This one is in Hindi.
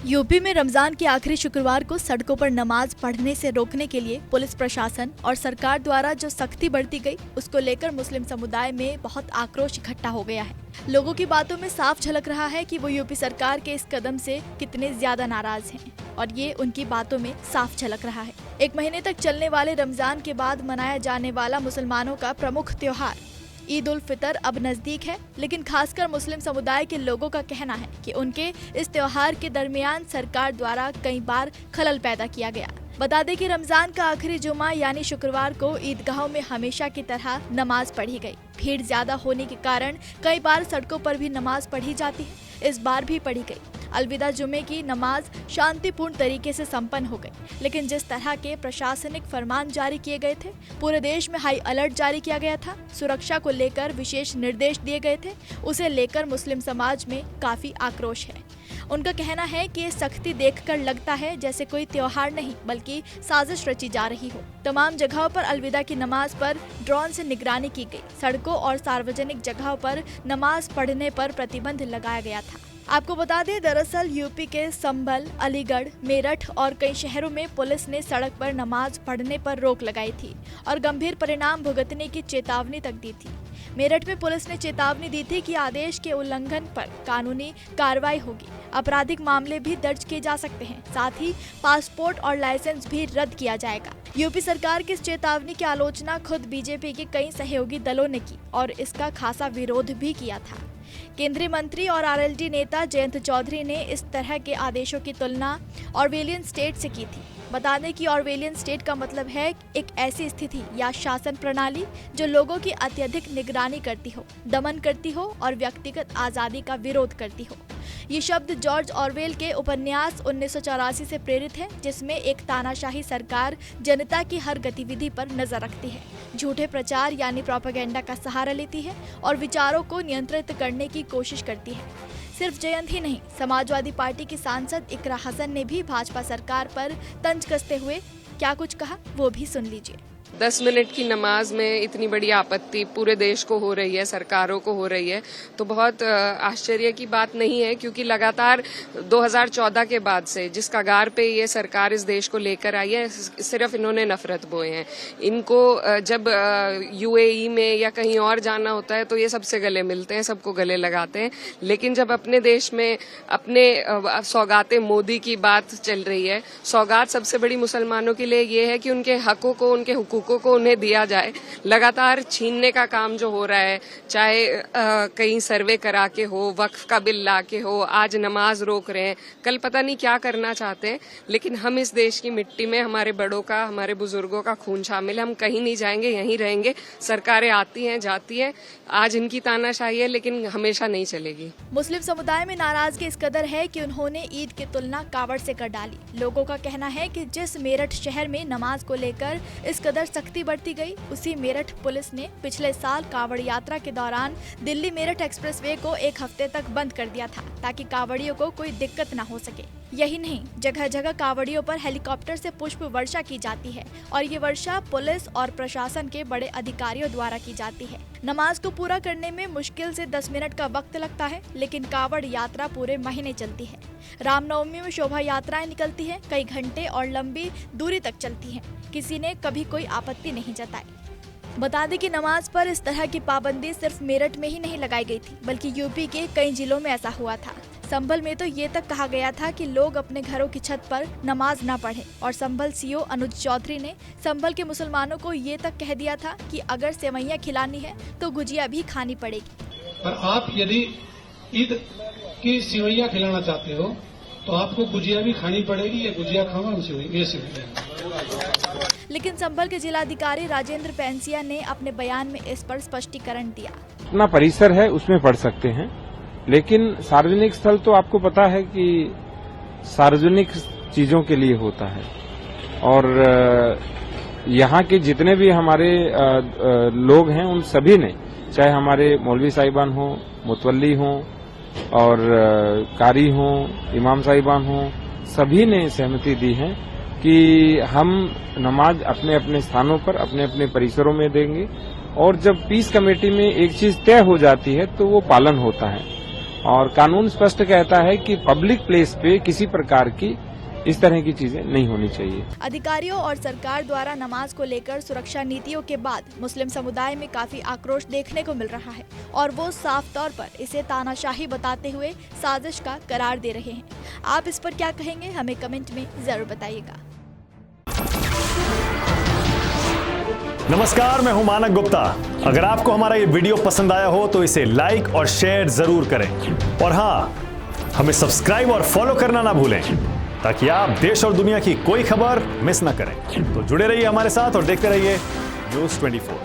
यूपी में रमजान के आखिरी शुक्रवार को सड़कों पर नमाज पढ़ने से रोकने के लिए पुलिस प्रशासन और सरकार द्वारा जो सख्ती बरती गई, उसको लेकर मुस्लिम समुदाय में बहुत आक्रोश इकट्ठा हो गया है। लोगों की बातों में साफ झलक रहा है कि वो यूपी सरकार के इस कदम से कितने ज्यादा नाराज हैं और ये उनकी बातों में साफ झलक रहा है। 1 महीने तक चलने वाले रमजान के बाद मनाया जाने वाला मुसलमानों का प्रमुख त्योहार ईद उल फितर अब नजदीक है, लेकिन खासकर मुस्लिम समुदाय के लोगों का कहना है कि उनके इस त्योहार के दरमियान सरकार द्वारा कई बार खलल पैदा किया गया। बता दें कि रमजान का आखिरी जुमा यानी शुक्रवार को ईदगाहों में हमेशा की तरह नमाज पढ़ी गई। भीड़ ज्यादा होने के कारण कई बार सड़कों पर भी नमाज पढ़ी जाती है। इस बार भी पढ़ी गई। अलविदा जुमे की नमाज शांतिपूर्ण तरीके से संपन्न हो गई, लेकिन जिस तरह के प्रशासनिक फरमान जारी किए गए थे, पूरे देश में हाई अलर्ट जारी किया गया था, सुरक्षा को लेकर विशेष निर्देश दिए गए थे, उसे लेकर मुस्लिम समाज में काफी आक्रोश है। उनका कहना है कि ये सख्ती देखकर लगता है जैसे कोई त्योहार नहीं बल्कि साजिश रची जा रही हो। तमाम जगहों पर अलविदा की नमाज पर ड्रोन से निगरानी की गई। सड़कों और सार्वजनिक जगहों पर नमाज पढ़ने पर प्रतिबंध लगाया गया था। आपको बता दें, दरअसल यूपी के संभल, अलीगढ़, मेरठ और कई शहरों में पुलिस ने सड़क पर नमाज पढ़ने पर रोक लगाई थी और गंभीर परिणाम भुगतने की चेतावनी तक दी थी। मेरठ में पुलिस ने चेतावनी दी थी कि आदेश के उल्लंघन पर कानूनी कार्रवाई होगी, आपराधिक मामले भी दर्ज किए जा सकते हैं, साथ ही पासपोर्ट और लाइसेंस भी रद्द किया जाएगा। यूपी सरकार की इस चेतावनी की आलोचना खुद बीजेपी के कई सहयोगी दलों ने की और इसका खासा विरोध भी किया था। केंद्रीय मंत्री और आरएलडी नेता जयंत चौधरी ने इस तरह के आदेशों की तुलना ऑरवेलियन स्टेट से की थी। बता दें कि ऑरवेलियन स्टेट का मतलब है एक ऐसी स्थिति या शासन प्रणाली जो लोगों की अत्यधिक निगरानी करती हो, दमन करती हो और व्यक्तिगत आजादी का विरोध करती हो। ये शब्द जॉर्ज ऑरवेल के उपन्यास 1984 से प्रेरित है, जिसमें एक तानाशाही सरकार जनता की हर गतिविधि पर नजर रखती है, झूठे प्रचार यानी प्रोपेगेंडा का सहारा लेती है और विचारों को नियंत्रित करने की कोशिश करती है। सिर्फ जयंत ही नहीं, समाजवादी पार्टी की सांसद इकरा हसन ने भी भाजपा सरकार पर तंज कसते हुए क्या कुछ कहा, वो भी सुन लीजिए। 10 मिनट की नमाज में इतनी बड़ी आपत्ति पूरे देश को हो रही है, सरकारों को हो रही है, तो बहुत आश्चर्य की बात नहीं है, क्योंकि लगातार 2014 के बाद से जिस कगार पे ये सरकार इस देश को लेकर आई है, सिर्फ इन्होंने नफरत बोए हैं। इनको जब यूएई में या कहीं और जाना होता है तो ये सबसे गले मिलते हैं, सबको गले लगाते हैं, लेकिन जब अपने देश में अपने सौगाते मोदी की बात चल रही है, सौगात सबसे बड़ी मुसलमानों के लिए ये है कि उनके हकों को, उनके हुकूकों को उन्हें दिया जाए। लगातार छीनने का काम जो हो रहा है, चाहे कहीं सर्वे करा के हो, वक्फ का बिल ला के हो, आज नमाज रोक रहे हैं, कल पता नहीं क्या करना चाहते हैं, लेकिन हम इस देश की मिट्टी में हमारे बड़ों का, हमारे बुजुर्गों का खून शामिल है। हम कहीं नहीं जाएंगे, यहीं रहेंगे। सरकारें आती हैं, जाती हैं, आज इनकी तानाशाही है, लेकिन हमेशा नहीं चलेगी। मुस्लिम समुदाय में नाराजगी इस कदर है कि उन्होंने ईद की तुलना कावड़ से कर डाली। लोगों का कहना है कि जिस मेरठ शहर में नमाज को लेकर इस कदर सख्ती बरती गई, उसी मेरठ पुलिस ने पिछले साल कावड़ यात्रा के दौरान दिल्ली मेरठ एक्सप्रेसवे को 1 हफ्ते तक बंद कर दिया था, ताकि कावड़ियों को कोई दिक्कत न हो सके। यही नहीं, जगह जगह कावड़ियों पर हेलीकॉप्टर से पुष्प वर्षा की जाती है और ये वर्षा पुलिस और प्रशासन के बड़े अधिकारियों द्वारा की जाती है। नमाज को पूरा करने में मुश्किल से 10 मिनट का वक्त लगता है, लेकिन कावड़ यात्रा पूरे महीने चलती है। रामनवमी में शोभा यात्राएं निकलती हैं, कई घंटे और लंबी दूरी तक चलती हैं। किसी ने कभी कोई आपत्ति नहीं जताई। बता दें कि नमाज पर इस तरह की पाबंदी सिर्फ मेरठ में ही नहीं लगाई गई थी, बल्कि यूपी के कई जिलों में ऐसा हुआ था। संभल में तो ये तक कहा गया था कि लोग अपने घरों की छत पर नमाज न पढ़ें और संभल सीओ अनुज चौधरी ने संभल के मुसलमानों को ये तक कह दिया था कि अगर सेवैयां खिलानी है तो गुजिया भी खानी पड़ेगी। पर आप यदि ईद की सेवैयां खिलाना चाहते हो तो आपको गुजिया भी खानी पड़ेगी, या गुजिया खावा ये सेवैयां। लेकिन संभल के जिलाधिकारी राजेंद्र पैंसिया ने अपने बयान में इस पर स्पष्टीकरण दिया। अपना परिसर है, उसमें पढ़ सकते हैं, लेकिन सार्वजनिक स्थल तो आपको पता है कि सार्वजनिक चीजों के लिए होता है और यहाँ के जितने भी हमारे लोग हैं उन सभी ने, चाहे हमारे मौलवी साहिबान हो, मुतवल्ली हो और कारी हो, इमाम साहिबान हो, सभी ने सहमति दी है कि हम नमाज अपने अपने स्थानों पर, अपने अपने परिसरों में देंगे और जब पीस कमेटी में एक चीज तय हो जाती है तो वो पालन होता है। और कानून स्पष्ट कहता है कि पब्लिक प्लेस पे किसी प्रकार की इस तरह की चीजें नहीं होनी चाहिए। अधिकारियों और सरकार द्वारा नमाज को लेकर सुरक्षा नीतियों के बाद मुस्लिम समुदाय में काफी आक्रोश देखने को मिल रहा है और वो साफ तौर पर इसे तानाशाही बताते हुए साजिश का करार दे रहे हैं। आप इस पर क्या कहेंगे, हमें कमेंट में जरूर बताइएगा। नमस्कार, मैं हूं मानक गुप्ता। अगर आपको हमारा ये वीडियो पसंद आया हो तो इसे लाइक और शेयर जरूर करें और हाँ, हमें सब्सक्राइब और फॉलो करना ना भूलें ताकि आप देश और दुनिया की कोई खबर मिस ना करें। तो जुड़े रहिए हमारे साथ और देखते रहिए News 24।